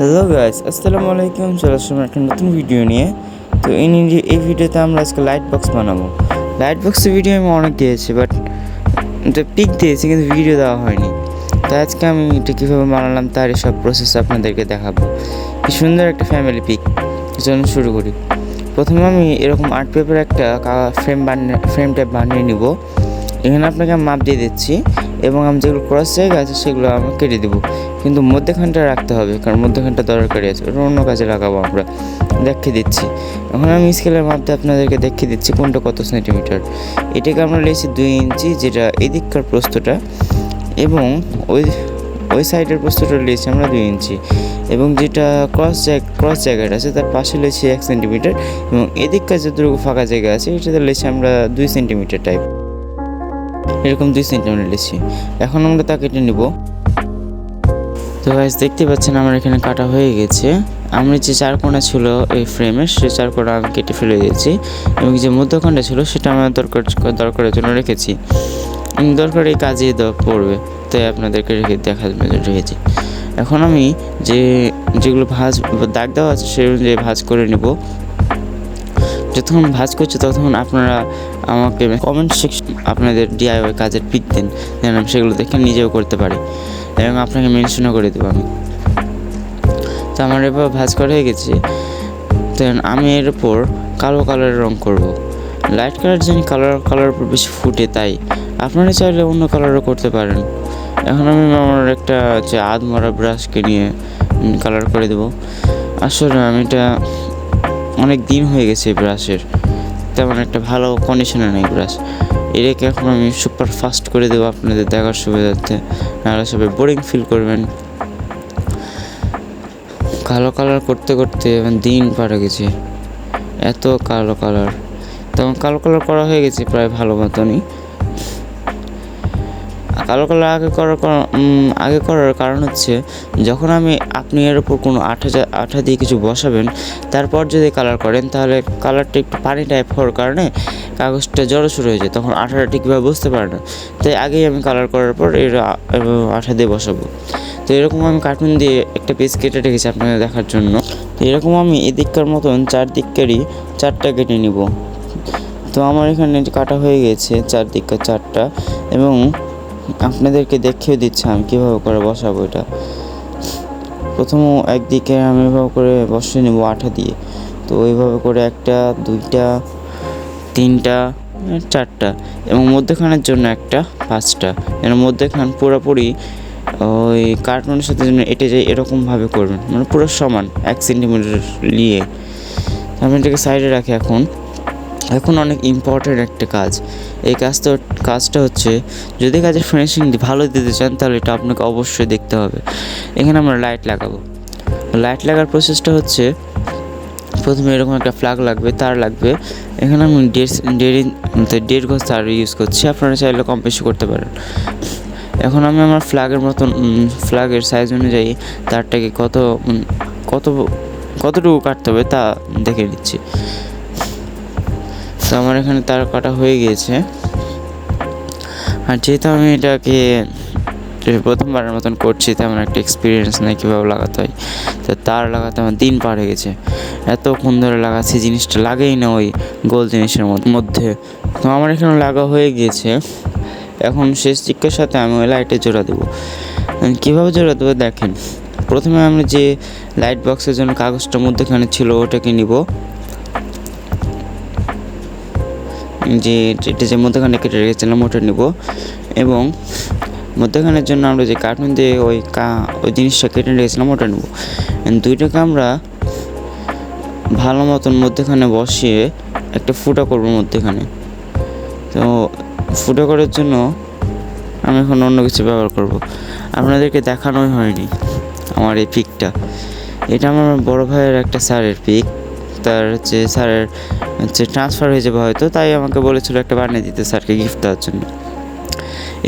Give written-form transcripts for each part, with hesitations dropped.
Hello guys, আসসালামু আলাইকুম। চলে আসলাম একটা নতুন ভিডিও নিয়ে। তো এই ভিডিওতে আমরা আজকে লাইট বক্স বানাবো। লাইট বক্সের ভিডিও আমি অনেক দিয়েছি, বাট পিক দিয়েছি কিন্তু ভিডিও দেওয়া হয়নি। তো আজকে আমি এটা কীভাবে বানালাম তার সব প্রসেস আপনাদেরকে দেখাবো। কি সুন্দর একটা ফ্যামিলি পিক। চলুন শুরু করি। প্রথমে আমি এরকম আর্ট পেপার একটা ফ্রেম টাইপ বানিয়ে নিব। এখানে আপনাকে আমি মাপ দিয়ে দিচ্ছি এবং আমি যেগুলো ক্রস জায়গা আছে সেগুলো আমি কেটে দেবো, কিন্তু মধ্যখানটা রাখতে হবে, কারণ মধ্যখানটা দরকারি আছে, ওটা অন্য কাজে লাগাবো আমরা। দেখিয়ে দিচ্ছি। এখন আমি স্কেলের মাপ দিয়ে আপনাদেরকে দেখিয়ে দিচ্ছি কোনটা কত সেন্টিমিটার। এটাকে আমরা লিখছি 2 ইঞ্চি, যেটা এদিককার প্রস্থটা, এবং ওই সাইডের প্রস্থটা লিখছি আমরা 2 ইঞ্চি, এবং যেটা ক্রস জায়গাটা আছে তার পাশে লিখছি 1 সেন্টিমিটার, এবং এদিককার যতটুকু ফাঁকা জায়গা আছে এটাতে লিখছি আমরা 2 সেন্টিমিটার টাইপ, এরকম 2 সেন্টিমিটার লিখছি। এখন আমরা তা কেটে নিব। তো গাইস দেখতে পাচ্ছেন আমার এখানে কাটা হয়ে গেছে। আমি যে 4 কোণা ছিল এই ফ্রেমের, সেই 4 কোণা আমি কেটে ফেলে দিয়েছি, এবং যে মধ্যখানটা ছিল সেটা আমার দরকারের জন্য রেখেছি। দরকারি কাজে পড়বে, তাই আপনাদেরকে রেখেছি। এখন আমি যেগুলো দাগ দেওয়া আছে সেই অনুযায়ী ভাঁজ করে নেব। যতক্ষণ ভাঁজ করছি ততক্ষণ আপনারা আমাকে কমেন্ট সেকশন আপনাদের DIY কাজের পিক দিন, যেন আমি সেগুলো দেখে নিজেও করতে পারি, এবং আপনাকে মেনশনও করে দেবো আমি। তো আমার এবার ভাঁজ করা হয়ে গেছে। তো আমি এর উপর কালো কালারের রঙ করব। লাইট কালার জানি কালার উপর বেশি ফুটে, তাই আপনারা চাইলে অন্য কালারও করতে পারেন। এখন আমি আমার একটা আধমরা ব্রাশকে নিয়ে কালার করে দেবো। আসলে আমি এটা অনেক দিন হয়ে গেছে এই ব্রাশের, তেমন একটা ভালো কন্ডিশনে নেই ব্রাশ। এটাকে এখন আমি সুপার ফাস্ট করে দেবো আপনাদের দেখার সুবিধার্থে, নাহলে সবাই বোরিং ফিল করবেন। কালো কালার করতে করতে দিন পার গেছে, এত কালো কালার। তখন কালো কালার করা হয়ে গেছে প্রায় ভালো মতনই। কালো কালার আগে করার কারণ হচ্ছে, যখন আপনি এর উপর কোনো আঠা দিয়ে কিছু বসাবেন, তারপর যদি কালার করেন তাহলে কালারটা একটু পানি টাইপ হওয়ার কারণে কাগজটা জড়সড় হয়ে যায়, তখন আঠাটা ঠিকভাবে বুঝতে পারে না। তাই আগেই আমি কালার করার পর আঠা দিয়ে বসাবো। তো এরকম আমি কার্টুন দিয়ে একটা পেজ কেটে রেখেছি আপনাদের দেখার জন্য। তো এরকম আমি এদিককার মতন 4 দিককারই 4টা কেটে নিব। তো আমার এখানে কাটা হয়ে গেছে 4 দিককার 4টা, এবং আপনাদেরকে দেখিয়ে দিচ্ছি আমি কীভাবে করে বসাবো এটা। প্রথম একদিকে আমি এভাবে করে বসিয়ে নেব আঠা দিয়ে। তো ওইভাবে করে 1টা 2টা 3টা 4টা, এবং মধ্যখানের জন্য 1টা 5টা। এর মধ্যখান পুরোপুরি ওই কার্টুনের সাথে যেন এটে যায় এরকমভাবে করবেন, মানে পুরো সমান 1 সেন্টিমিটার নিয়ে। আমি এটাকে সাইডে রাখি। এখন অনেক ইম্পর্ট্যান্ট একটা কাজ। এই কাজটা হচ্ছে, যদি কাজের ফিনিশিং ভালো দিতে চান তাহলে এটা আপনাকে অবশ্যই দেখতে হবে। এখানে আমরা লাইট লাগাবো। লাইট লাগার প্রসেসটা হচ্ছে, প্রথমে এরকম একটা ফ্ল্যাগ লাগবে, তার লাগবে। এখানে আমি 1.5 গজ তার ইউজ করছি, আপনারা চাইলে কম বেশি করতে পারেন। এখন আমি আমার ফ্ল্যাগের সাইজ অনুযায়ী তারটাকে কতটুকু কাটতে হবে তা দেখে নিচ্ছি। তো আমার এখানে তার কাটা হয়ে গিয়েছে। আর যেহেতু আমি এটাকে প্রথমবারের মতন করছি, তেমন একটা এক্সপিরিয়েন্স নেই কীভাবে লাগাতে হয়, তো তার লাগাতে আমার দিন পার হয়ে গেছে। এতক্ষণ ধরে লাগাচ্ছি, জিনিসটা লাগেই না ওই গোল জিনিসের মধ্যে। তো আমার এখানে লাগা হয়ে গিয়েছে। এখন শেষ দিকের সাথে আমি ওই লাইটে জোড়া দেবো। কীভাবে জোড়া দেবো দেখেন। প্রথমে আমি যে লাইট বক্সের জন্য কাগজটা মধ্যখানে ছিল ওটাকে নিব, যে মধ্যখানে কেটে রেখেছিলাম ওটা নিব, এবং মধ্যখানের জন্য আমরা যে কার্টুন দিয়ে ওই জিনিসটা কেটে রেখেছিলাম ওটা নেব। দুইটাকে আমরা ভালো মতন মধ্যখানে বসিয়ে একটা ফুটা করব মধ্যখানে। তো ফুটা করার জন্য আমি এখন অন্য কিছু ব্যবহার করব, আপনাদেরকে দেখানোই হয়নি আমার এই পিকটা। এটা আমার বড় ভাইয়ের একটা স্যারের পিক। তার স্যারের ট্রান্সফার হয়ে যাবে হয়তো, তাই আমাকে বলেছিল একটা বানিয়ে দিতে স্যারকে গিফট দেওয়ার জন্য।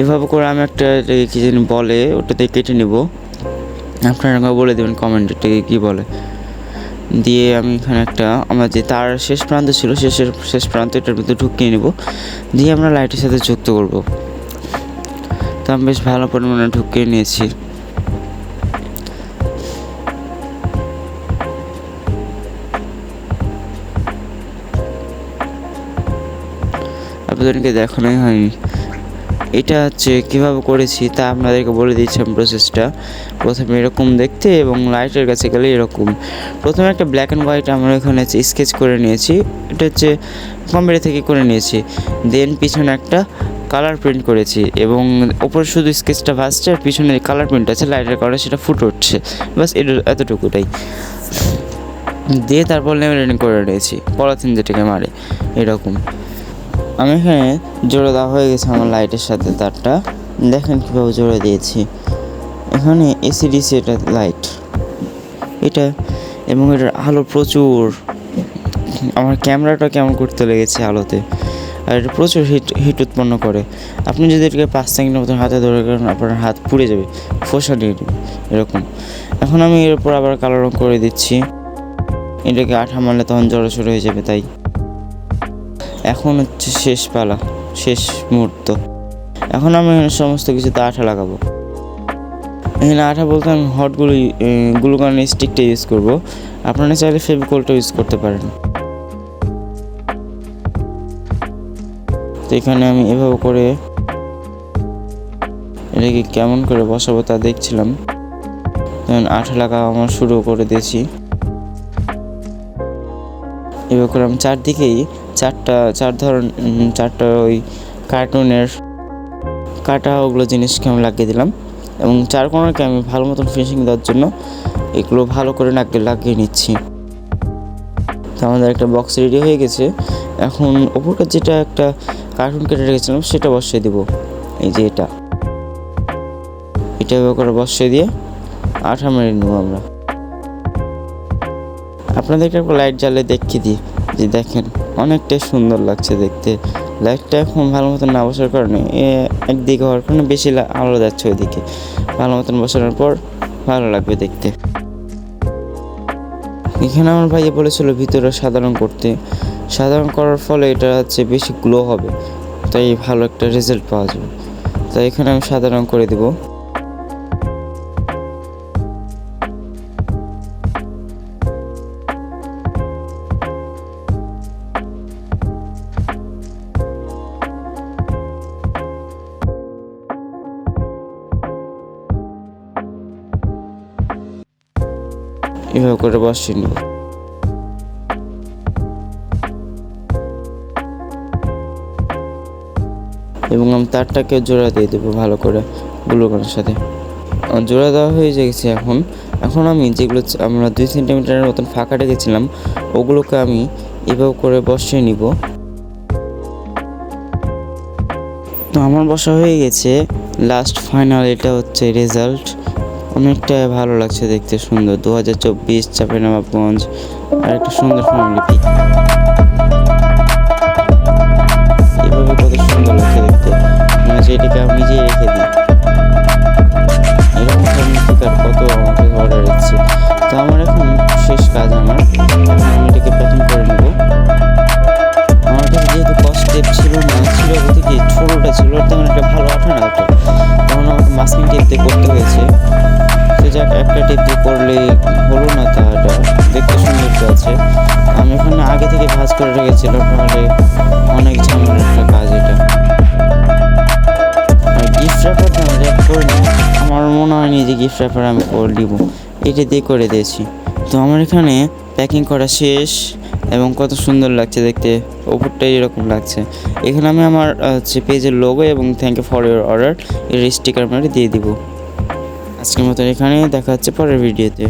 এভাবে করে আমি একটা কী জানি বলে ওটাতে কেটে নেব। আপনারা বলে দেবেন কমেন্টে এটাকে কী বলে। দিয়ে আমি এখানে আমার যে তার শেষ প্রান্ত ছিল শেষ প্রান্ত এটার ভিতরে ঢুকিয়ে নেব, দিয়ে আমরা লাইটের সাথে যুক্ত করব। তো আমি বেশ ভালো পরিমাণে ঢুকিয়ে নিয়েছি। আপনাদেরকে দেখানোই হয়নি। এটা হচ্ছে কীভাবে করেছি তা আপনাদেরকে বলে দিচ্ছিলাম প্রসেসটা। প্রথমে এরকম দেখতে এবং লাইটের কাছে গেলে এরকম। প্রথমে একটা ব্ল্যাক অ্যান্ড হোয়াইট আমরা এখানে হচ্ছে স্কেচ করে নিয়েছি, এটা হচ্ছে কম্পিউটার থেকে করে নিয়েছি। দেন পিছনে একটা কালার প্রিন্ট করেছি এবং ওপরে শুধু স্কেচটা ভাসছে আর পিছনে কালার প্রিন্ট আছে, লাইটের কারণে সেটা ফুটে উঠছে, বাস এতটুকুটাই। দিয়ে তারপর লেমিনেটিং করে নিয়েছি, পলিথিন যেটাকে মারে এরকম। আমি এখানে জোড়া দেওয়া হয়ে গেছে আমার লাইটের সাথে তারটা, দেখেন কীভাবে জোড়া দিয়েছি। এখানে এসিডিসি এটা লাইট এটা, এবং এটার আলো প্রচুর। আমার ক্যামেরাটা কেমন করতে লেগেছে আলোতে, আর এটা প্রচুর হিট উৎপন্ন করে। আপনি যদি এটাকে 5 সেকেন্ডের মতো হাতে ধরে করেন আপনার হাত পুড়ে যাবে, ফোসা নিয়ে নেবে এরকম। এখন আমি এর উপর আবার কালো রঙ করে দিচ্ছি, এটাকে আঠা মারলে তখন জড়সড় হয়ে যাবে। তাই এখন হচ্ছে শেষ পালা, শেষ মুহূর্ত। এখন আমি সমস্ত কিছুতে আঠা লাগাবো। এখানে আঠা বলতে আমি হট গ্লুগান স্টিকটা ইউজ করব, আপনারা চাইলে ফেভিকলটা ইউজ করতে পারেন। তো এখানে আমি এভাবে করে এটাকে কেমন করে বসাবো তা দেখছিলাম, তখন আঠা লাগা আমার শুরু করে দিয়েছি। এভাবে করে আমি চারদিকেই চারটা ওই কার্টুনের কাটা ওগুলো জিনিসকে আমি লাগিয়ে দিলাম, এবং চার কোণাকে আমি ভালো মতন ফিনিশিং দেওয়ার জন্য এগুলো ভালো করে লাগিয়ে নিচ্ছি। তো আমাদের একটা বক্স রেডি হয়ে গেছে। এখন ওপরকার যেটা একটা কার্টুন কেটে রেখেছিলাম সেটা বসিয়ে দেবো। এই যে এটা এভাবে করে বসিয়ে দিয়ে আঠা মেরে নেবো আমরা। আপনাদেরকে একটা লাইট জ্বালিয়ে দেখিয়ে দিই, যে দেখেন অনেকটাই সুন্দর লাগছে দেখতে। লাইটটা এখন ভালো মতন না বসার কারণে একদিকে হওয়ার কারণে বেশি আলো যাচ্ছে ওইদিকে। ভালো মতন বসানোর পর ভালো লাগবে দেখতে। এখানে আমার ভাইয়া বলেছিল ভিতরে সাধারণ করতে, সাধারণ করার ফলে এটা হচ্ছে বেশি গ্লো হবে, তাই ভালো একটা রেজাল্ট পাওয়া যাবে। তাই এখানে আমি সাধারণ করে দেবো। এভাবে করে বসিয়ে নিব। এবং আমি তারটাকে জোড়া দিয়ে দেবো ভালো করে গ্লুগানের সাথে। জোড়া দেওয়া হয়ে গেছে। এখন আমি যেগুলো আমরা 2 সেন্টিমিটারের মতন ফাঁকা রেখেছিলাম ওগুলোকে আমি এভাবে করে বসিয়ে নিব। তো আমার বসা হয়ে গেছে, লাস্ট ফাইনাল এটা হচ্ছে রেজাল্ট। অনেকটা ভালো লাগছে দেখতে, সুন্দর। 2024 চাঁপাইনবাবগঞ্জ আর একটা সুন্দর ফ্যামিলি পিক। এভাবে কত সুন্দর লাগছে দেখতে, মানে সেটাকে আমি নিজেই রেখে দিই। এরকম ফ্যামিলি পিক আর কত আমাকে অর্ডার দিচ্ছে। তো আমার এখন শেষ কাজ, আমি এটাকে প্যাকিং করে নেব। আমার কাছে যেহেতু কস্ট টেপ ছিল বলতে কি ছোটোটা ছিল, তেমন একটা ভালো আঠা না ওটা, তখন আমাকে মাস্কিং টেপ দিয়ে করতে হয়েছে। তো যাক, একটা টেপ দিয়ে করলে হলো না, তাটা দেখতে সুন্দর আছে। আমি এখানে আগে থেকে ভাঁজ করে রেখেছিলাম, নাহলে অনেক ঝামেলার একটা কাজ এটা। আর গিফট র্যাপার আমি র্যাপ করে নিই, আমার মনে হয়নি যে গিফট র্যাপার আমি করে দিব, এটা দিয়ে করে দিয়েছি। তো আমার এখানে প্যাকিং করা শেষ এবং কত সুন্দর লাগছে দেখতে, ওপরটাই এরকম লাগছে। এখানে আমি আমার হচ্ছে পেজের লোগো এবং thank you for your order এর স্টিকার মেরে দিয়ে দিব। আজকের মতো এখানে দেখা হচ্ছে পরের ভিডিওতে।